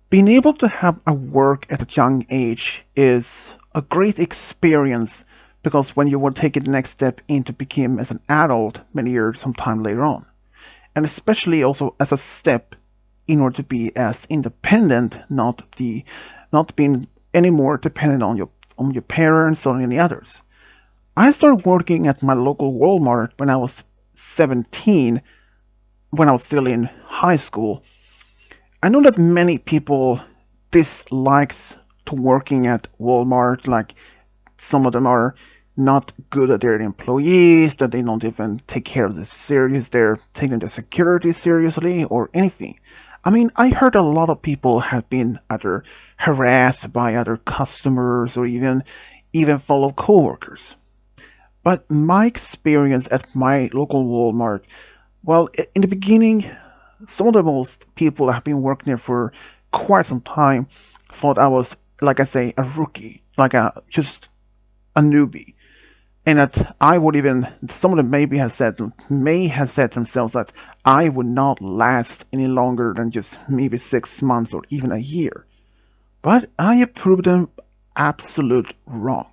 Being able to have a work at a young age is a great experience because when you will take the next step into become as an adult many years sometime later on, and especially also as a step in order to be as independent, not being any more dependent on your parents or any others. I started working at my local Walmart when I was 17, when I was still in high school. I know that many people dislikes to working at Walmart, like some of them are not good at their employees, that they don't even take care of the serious, they're taking the security seriously or anything. I mean, I heard a lot of people have been either harassed by other customers or even fellow coworkers. But my experience at my local Walmart, well, in the beginning, some of the most people that have been working there for quite some time thought I was, like I say, a rookie, like a just a newbie, and that I would even some of them may have said to themselves that I would not last any longer than just maybe 6 months or even a year. But I have proved them absolute wrong.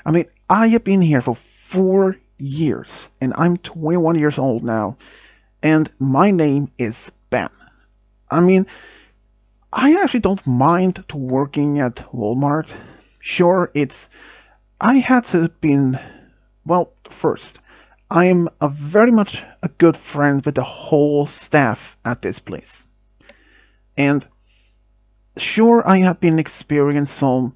I mean, I have been here for 4 years, and I'm 21 years old now, and my name is Ben. I mean, I actually don't mind to working at Walmart. Sure, I had to been well, first, I am a very much a good friend with the whole staff at this place. And sure, I have been experiencing some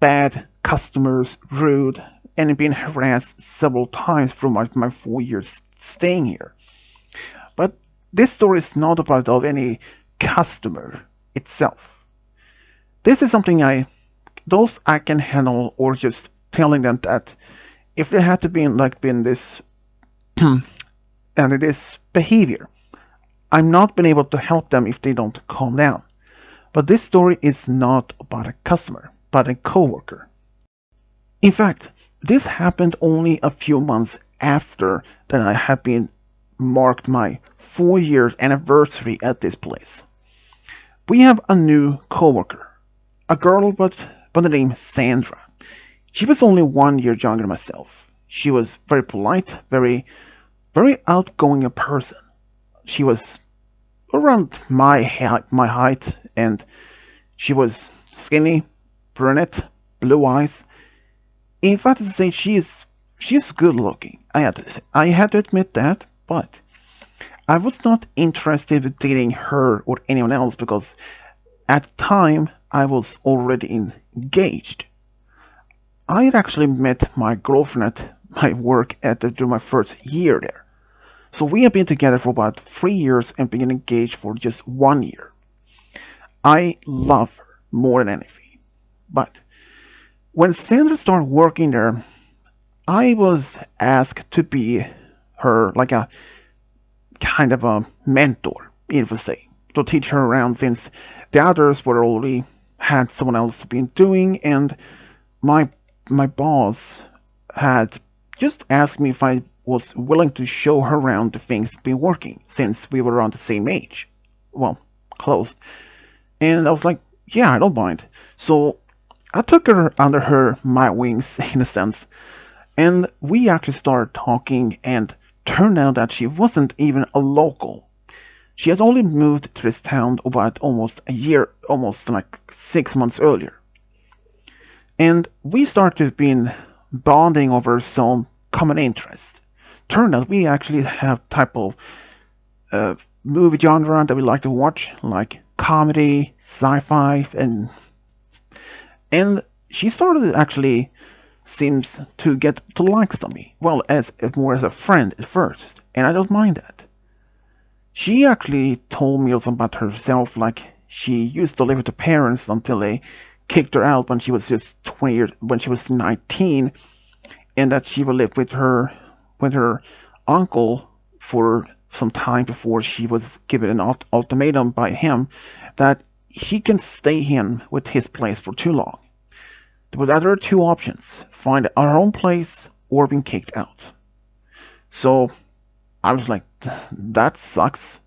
bad customers, rude, and been harassed several times through my 4 years staying here. But this story is not about of any customer itself. This is something those I can handle, or just telling them that if they had to be been this and it is behavior, I'm not been able to help them if they don't calm down. But this story is not about a customer, but a coworker. In fact, this happened only a few months after that I had been marked my 4 year anniversary at this place. We have a new coworker, a girl by the name Sandra. She was only 1 year younger than myself. She was very polite, very outgoing a person. She was around my height, and she was skinny, brunette, blue eyes. In fact, to say she is good looking. I had to admit that, but I was not interested in dating her or anyone else because at the time I was already engaged. I had actually met my girlfriend at my work during my first year there. So we have been together for about 3 years and been engaged for just 1 year. I love her more than anything. But when Sandra started working there, I was asked to be her, like a kind of a mentor, if you say, to teach her around since the others were already had someone else been doing, and my my boss had just asked me if I was willing to show her around the things been working since we were around the same age. Well, close. And I was like, yeah, I don't mind. So I took her under my wings in a sense, and we actually started talking, and turned out that she wasn't even a local. She had only moved to this town about almost a year, almost like 6 months earlier. And we started being bonding over some common interest. Turned out we actually have type of uh, movie genre that we like to watch, like comedy, sci-fi, and she started actually seems to get to like me. Well, as more as a friend at first, and I don't mind that. She actually told me also about herself, like she used to live with her parents until they kicked her out when she was just 20 years, when she was 19, and that she would live with her uncle for some time before she was given an ultimatum by him that he can stay in with his place for too long. There were other two options: find our own place or being kicked out. So I was like, that sucks.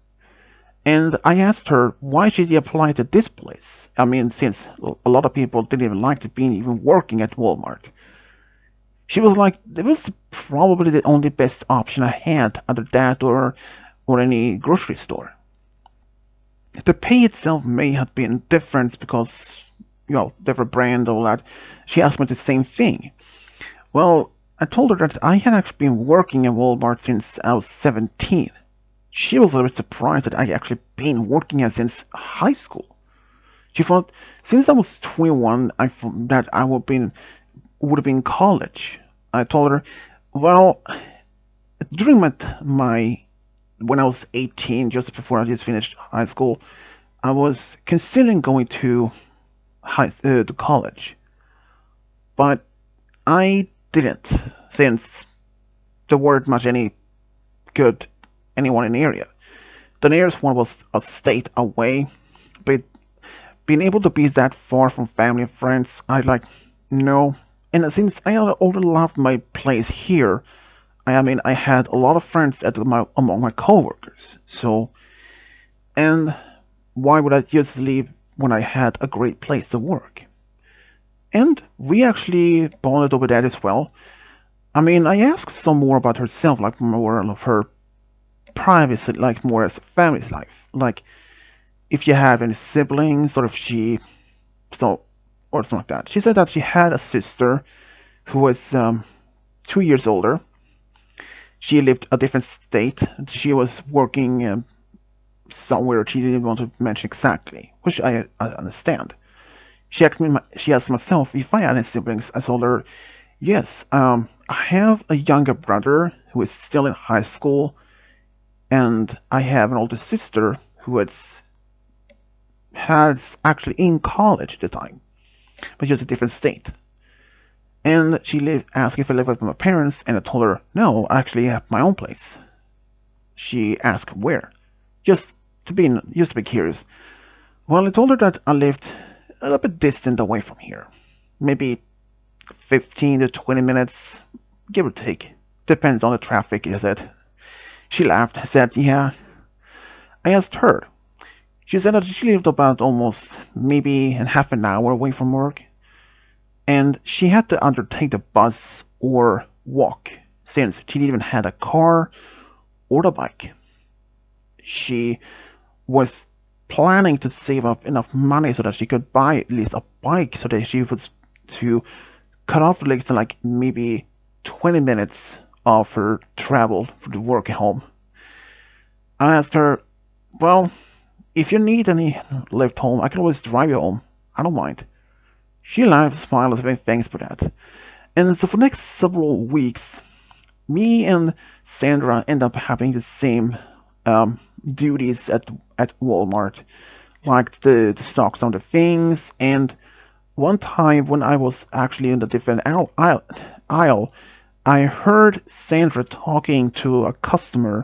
And I asked her why she applied to this place. I mean, since a lot of people didn't even like to be even working at Walmart. She was like, it was probably the only best option I had, either that or any grocery store. The pay itself may have been different because, different brand, all that. She asked me the same thing. Well, I told her that I had actually been working at Walmart since I was 17. She was a little bit surprised that I actually been working here since high school. She thought since I was 21, I thought that I would have been in college. I told her, well, during my when I was 18, just before I just finished high school, I was considering going to college, but I didn't since there weren't much any good anyone in the area. The nearest one was a state away, but being able to be that far from family and friends, I like no. And since I already loved my place here, I mean I had a lot of friends among my coworkers. So, and why would I just leave when I had a great place to work? And we actually bonded over that as well. I mean, I asked some more about herself, like more of her privacy, like more as a family's life, like if you have any siblings or if she so or something like that. She said that she had a sister who was 2 years older. She lived a different state. She was working somewhere she didn't want to mention exactly, which I understand. She asked myself if I had any siblings. I told her, yes, I have a younger brother who is still in high school, and I have an older sister who has actually in college at the time, but just a different state. And she asked if I lived with my parents, and I told her, no, I actually have my own place. She asked where, just just to be curious. Well, I told her that I lived a little bit distant away from here, maybe 15 to 20 minutes, give or take. Depends on the traffic, I said. She laughed, said, yeah. I asked her. She said that she lived about almost maybe a half an hour away from work, and she had to undertake the bus or walk since she didn't even had a car or a bike. She was planning to save up enough money so that she could buy at least a bike so that she would to cut off at least like maybe 20 minutes of her travel for the work at home. I asked her, well, if you need any lift home, I can always drive you home. I don't mind. She laughed, smiled, and said thanks for that. And so for the next several weeks, me and Sandra end up having the same duties at Walmart, like the stocks on the things. And one time when I was actually in the different aisle, I heard Sandra talking to a customer,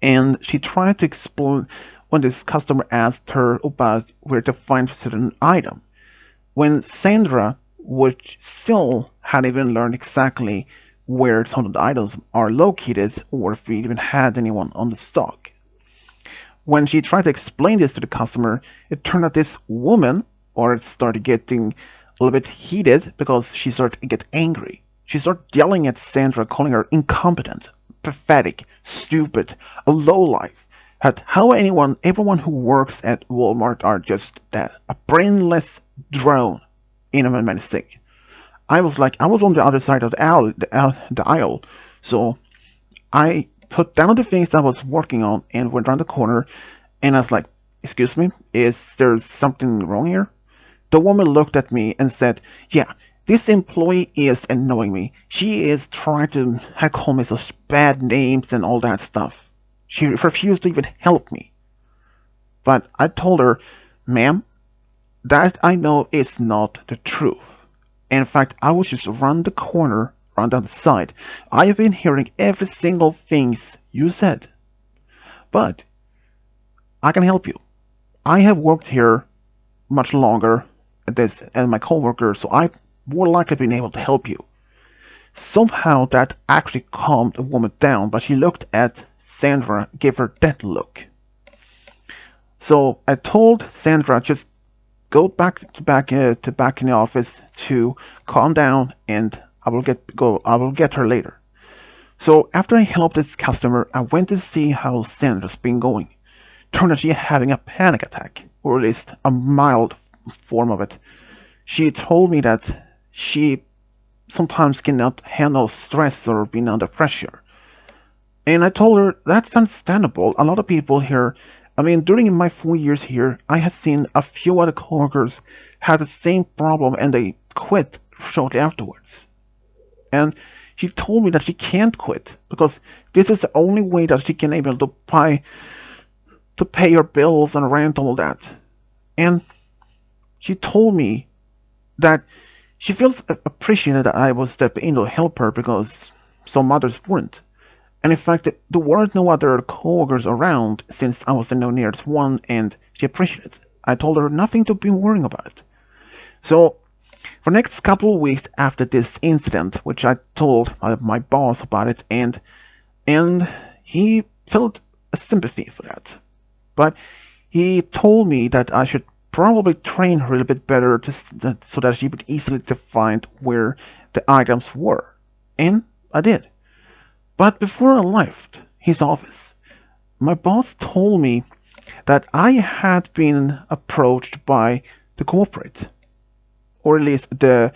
and she tried to explain when this customer asked her about where to find a certain item. When Sandra would still hadn't even learned exactly where some of the items are located or if we even had anyone on the stock. When she tried to explain this to the customer, it turned out this woman, or it started getting a little bit heated because she started to get angry. She started yelling at Sandra, calling her incompetent, pathetic, stupid, a lowlife. At how everyone who works at Walmart are just that, a brainless drone in a mistake. I was on the other side of the aisle, so I put down the things I was working on and went around the corner, and I was like, excuse me, is there something wrong here? The woman looked at me and said, yeah, this employee is annoying me. She is trying to call me such bad names and all that stuff. She refused to even help me. But I told her, ma'am, that I know is not the truth. In fact, I was just around the corner, around down the side. I have been hearing every single things you said. But I can help you. I have worked here much longer than my coworker, so I more likely been able to help you. Somehow that actually calmed the woman down, but she looked at Sandra, gave her that look. So I told Sandra just go back in the office to calm down, and I will get her later. So after I helped this customer, I went to see how Sandra's been going. Turned out she's having a panic attack, or at least a mild form of it. She told me that she sometimes cannot handle stress or being under pressure. And I told her that's understandable. A lot of people here, I mean, during my 4 years here, I have seen a few other coworkers have the same problem and they quit shortly afterwards. And she told me that she can't quit because this is the only way that she can able to pay her bills and rent and all that. And she told me that she feels appreciated that I was stepping in to help her because some others wouldn't. And in fact, there weren't no other coworkers around since I was the no nearest one, and she appreciated it. I told her nothing to be worrying about it. So, for the next couple of weeks after this incident, which I told my boss about it, and he felt a sympathy for that. But he told me that I should probably train her a little bit better so that she would easily find where the items were. And I did. But before I left his office, my boss told me that I had been approached by the corporate, or at least the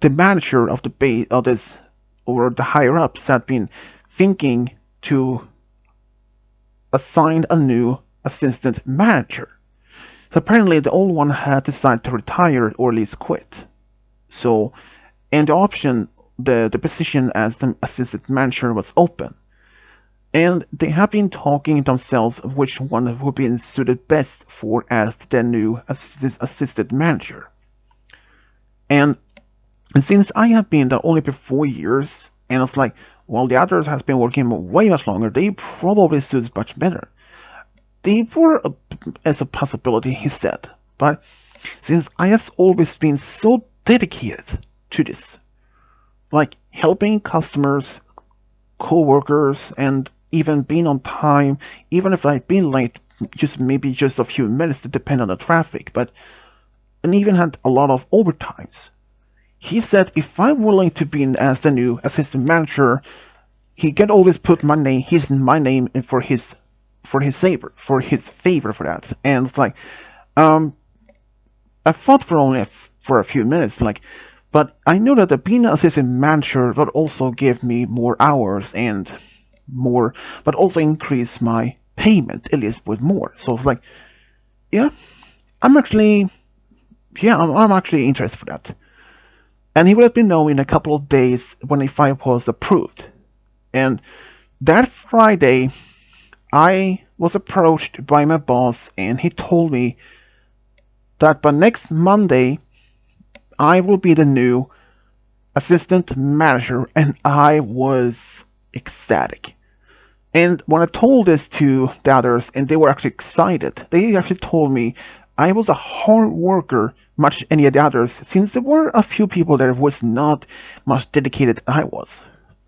manager of the base of this, or the higher ups had been thinking to assign a new assistant manager. So apparently the old one had decided to retire or at least quit. So, and the option, the position as the assistant manager was open. And they have been talking themselves of which one would be suited best for as the new assistant manager. And since I have been there only for 4 years, and it's like, well, the others has been working way much longer, they probably suit much better. They were as a possibility, he said, but since I have always been so dedicated to this, like helping customers, co-workers, and even being on time, even if I'd been late, maybe just a few minutes to depend on the traffic, and even had a lot of overtimes. He said if I'm willing to be as the new assistant manager, he can always put my name in for his favor for that. And it's like, I fought for only for a few minutes, like, but I know that the being an assistant manager would also give me more hours and more, but also increase my payment at least with more. So it's like, yeah, I'm actually, I'm actually interested for that. And he would let me know in a couple of days when if I was approved. And that Friday, I was approached by my boss, and he told me that by next Monday, I will be the new assistant manager, and I was ecstatic. And when I told this to the others, and they were actually excited, they actually told me I was a hard worker, much any of the others, since there were a few people that was not much dedicated as I was.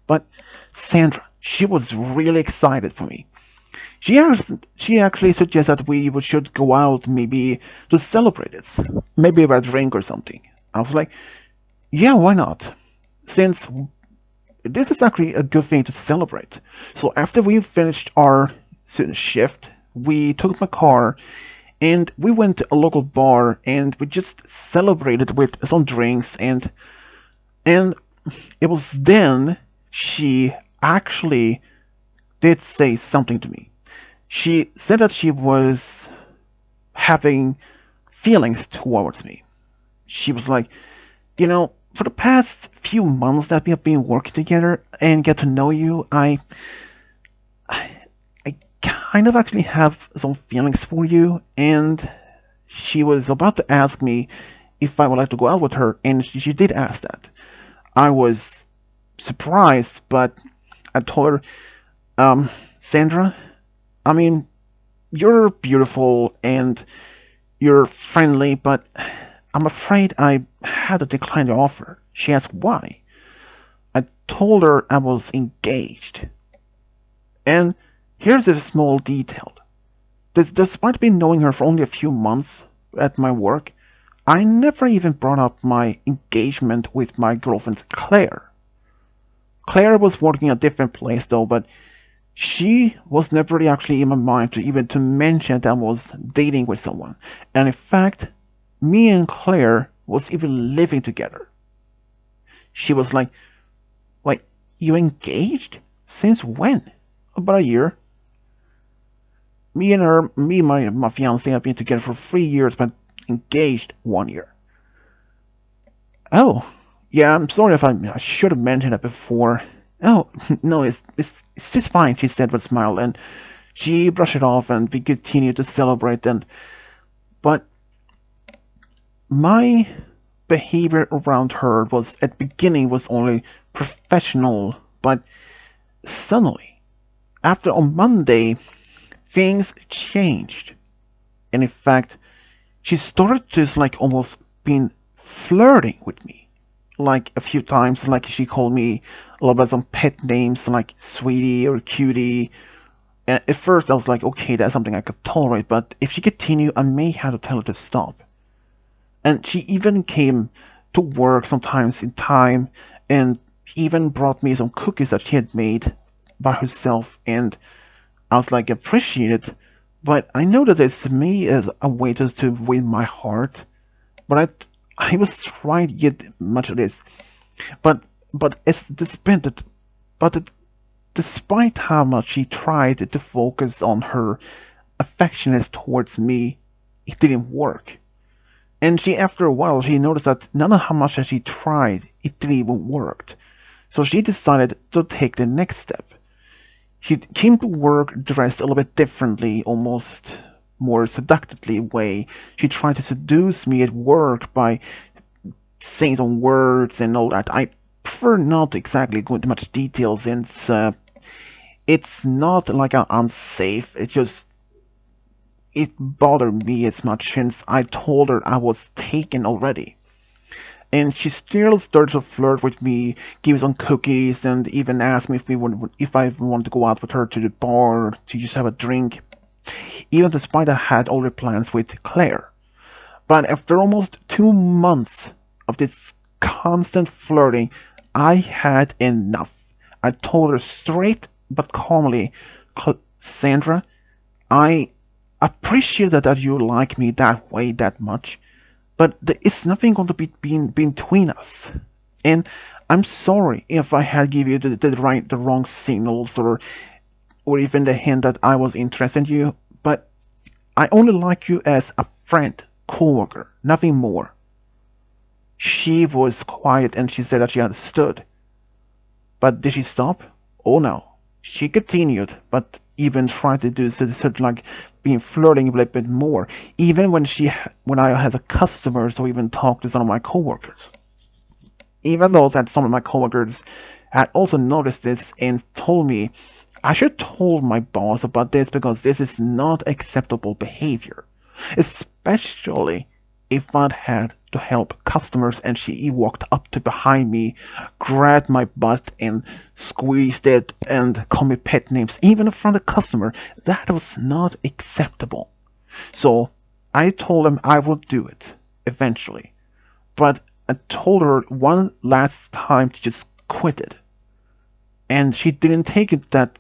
But Sandra, she was really excited for me. She actually suggested we should go out maybe to celebrate it, maybe have a drink or something. I was like, yeah, why not? Since this is actually a good thing to celebrate. So after we finished our shift, we took my car and we went to a local bar and we just celebrated with some drinks, and it was then she actually did say something to me. She said that she was having feelings towards me. She was like, for the past few months that we have been working together and get to know you, I kind of actually have some feelings for you. And she was about to ask me if I would like to go out with her, and she did ask that. I was surprised, but I told her, Sandra, I mean, you're beautiful and you're friendly, but I'm afraid I had to decline the offer. She asked why. I told her I was engaged. And here's a small detail. Despite me knowing her for only a few months at my work, I never even brought up my engagement with my girlfriend Claire. Claire was working a different place though, but she was never really actually in my mind to even to mention that I was dating with someone. And in fact, me and Claire was even living together. She was like, you engaged? Since when? About a year. My fiance have been together for 3 years, but engaged 1 year. Oh, yeah, I'm sorry if I should have mentioned it before. Oh, no, it's just fine, she said with a smile, and she brushed it off, and we continued to celebrate. But my behavior around her was at the beginning was only professional, but suddenly, after on Monday, things changed. And in fact, she started just like almost being flirting with me. Like a few times, like she called me a lot of some pet names like sweetie or cutie. And at first I was like, okay, that's something I could tolerate, but if she continued, I may have to tell her to stop. And she even came to work sometimes in time and even brought me some cookies that she had made by herself, and I was like appreciated. But I know that it's me as a way to win my heart. But I was trying to get much of this. But but it's despite it, but it, despite how much she tried to focus on her affectionate towards me, it didn't work. And she, after a while, she noticed that no matter how much that she tried, it didn't even work. So she decided to take the next step. She came to work dressed a little bit differently, almost more seductively way. She tried to seduce me at work by saying some words and all that. I prefer not to exactly go into much details since it's not like unsafe. It bothered me as much since I told her I was taken already. And she still started to flirt with me, give me some cookies, and even asked me if I wanted to go out with her to the bar to just have a drink, even despite I had already plans with Claire. But after almost 2 months of this constant flirting, I had enough. I told her straight but calmly, Sandra, I appreciate that you like me that way that much, but there is nothing going to be between us. And I'm sorry if I had given you the wrong signals or even the hint that I was interested in you, but I only like you as a friend, coworker, nothing more. She was quiet and she said that she understood. But did she stop? Oh no. She continued, but even tried to do sort of like being flirting a little bit more, even when I had the customers or even talked to some of my coworkers. Even though that some of my coworkers had also noticed this and told me I should told my boss about this because this is not acceptable behavior, especially if I'd had to help customers and she walked up to behind me, grabbed my butt and squeezed it and called me pet names, even in front of the customer. That was not acceptable. So I told him I would do it eventually. But I told her one last time to just quit it. And she didn't take it that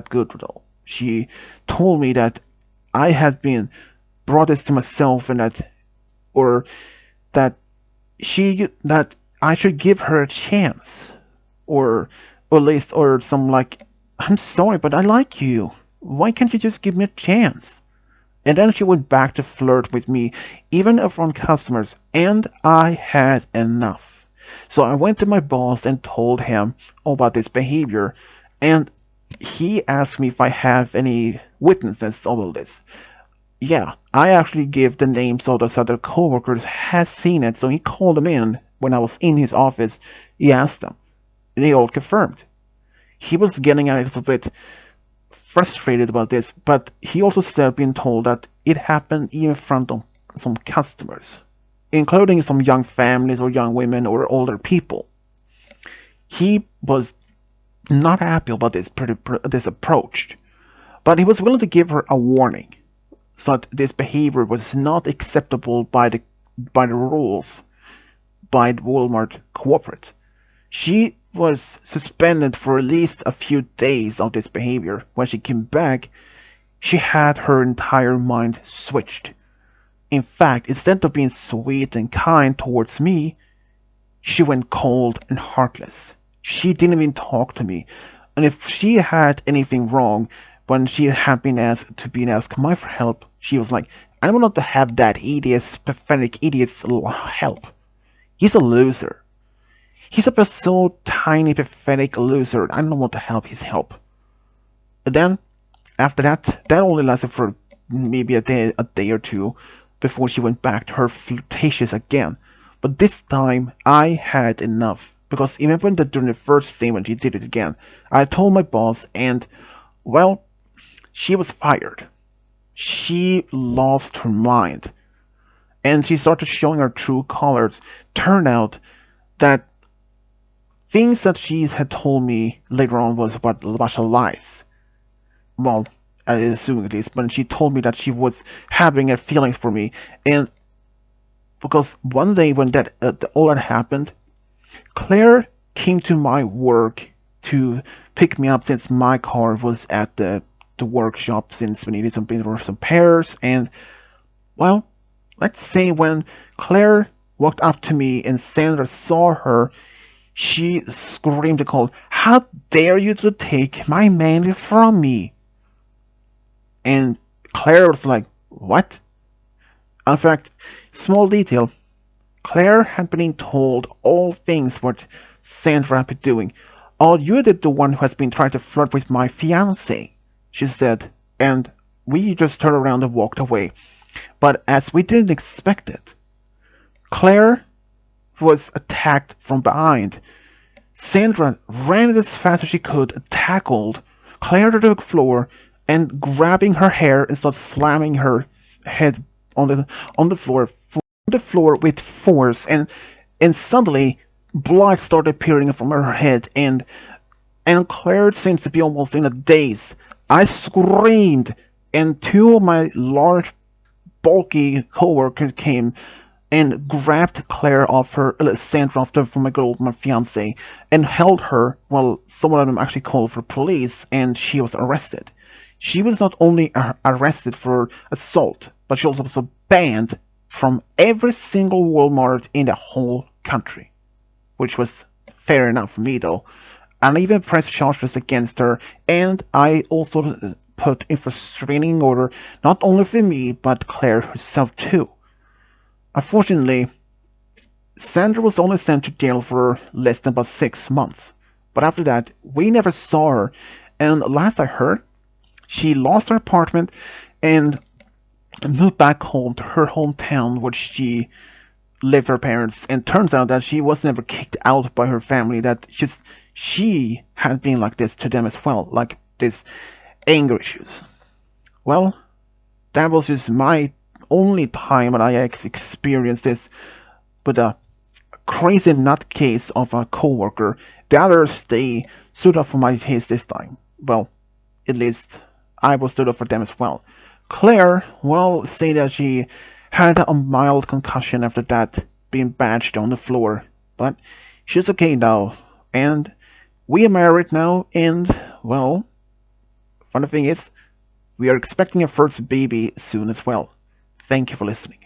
good though. She told me that I had been brought this to myself and or that that I should give her a chance, or at least, or some like, I'm sorry, but I like you. Why can't you just give me a chance? And then she went back to flirt with me, even in front of customers, and I had enough. So I went to my boss and told him about this behavior, and he asked me if I have any witnesses of all this. Yeah, I actually gave the names of those other coworkers has seen it, so he called them in when I was in his office. He asked them, and they all confirmed. He was getting a little bit frustrated about this, but he also said being told that it happened even in front of some customers, including some young families or young women or older people. He was not happy about this approach, but he was willing to give her a warning. thought this behavior was not acceptable by the rules, by the Walmart corporate. She was suspended for at least a few days of this behavior. When she came back, she had her entire mind switched. In fact, instead of being sweet and kind towards me, she went cold and heartless. She didn't even talk to me. And if she had anything wrong, when she had been asked, come by for help, she was like, I don't want to have that idiot's pathetic idiot's help. He's a loser. He's a so tiny, pathetic loser. I don't want to help his help. And then, after that, that only lasted for maybe a day or two before she went back to her flirtatious again. But this time, I had enough. Because even when during the first day when she did it again, I told my boss and, well, she was fired. She lost her mind. And she started showing her true colors. Turned out that things that she had told me later on was about a bunch of lies. Well, I assume it is, but she told me that she was having feelings for me. And because one day when all that happened, Claire came to my work to pick me up since my car was at the workshop since we needed some repairs. And, well, let's say when Claire walked up to me and Sandra saw her, she screamed and called, how dare you to take my man from me? And Claire was like, what? In fact, small detail, Claire had been told all things what Sandra had been doing. Oh, you're the one who has been trying to flirt with my fiancé, she said, and we just turned around and walked away. But as we didn't expect it, Claire was attacked from behind. Sandra ran as fast as she could, tackled Claire to the floor, and grabbing her hair and started slamming her head on the floor with force, and suddenly blood started appearing from her head, and Claire seems to be almost in a daze. I screamed, and two of my large, bulky coworkers came and grabbed Claire off her, Sandra off from my fiance, and held her while some of them actually called for police, and she was arrested. She was not only arrested for assault, but she also was banned from every single Walmart in the whole country, which was fair enough for me though. And I even pressed charges against her, and I also put in for restraining order not only for me but Claire herself too. Unfortunately, Sandra was only sent to jail for less than about 6 months. But after that, we never saw her, and last I heard, she lost her apartment and moved back home to her hometown where she lived with her parents. And turns out that she was never kicked out by her family, that she had been like this to them as well, like this anger issues. Well, that was just my only time that I experienced this with a crazy nutcase of a coworker. The others, they stood up for my case this time. Well, at least I was stood up for them as well. Claire, well, say that she had a mild concussion after that, being badged on the floor. But she's okay now, and we are married now, and, well, funny thing is, we are expecting a first baby soon as well. Thank you for listening.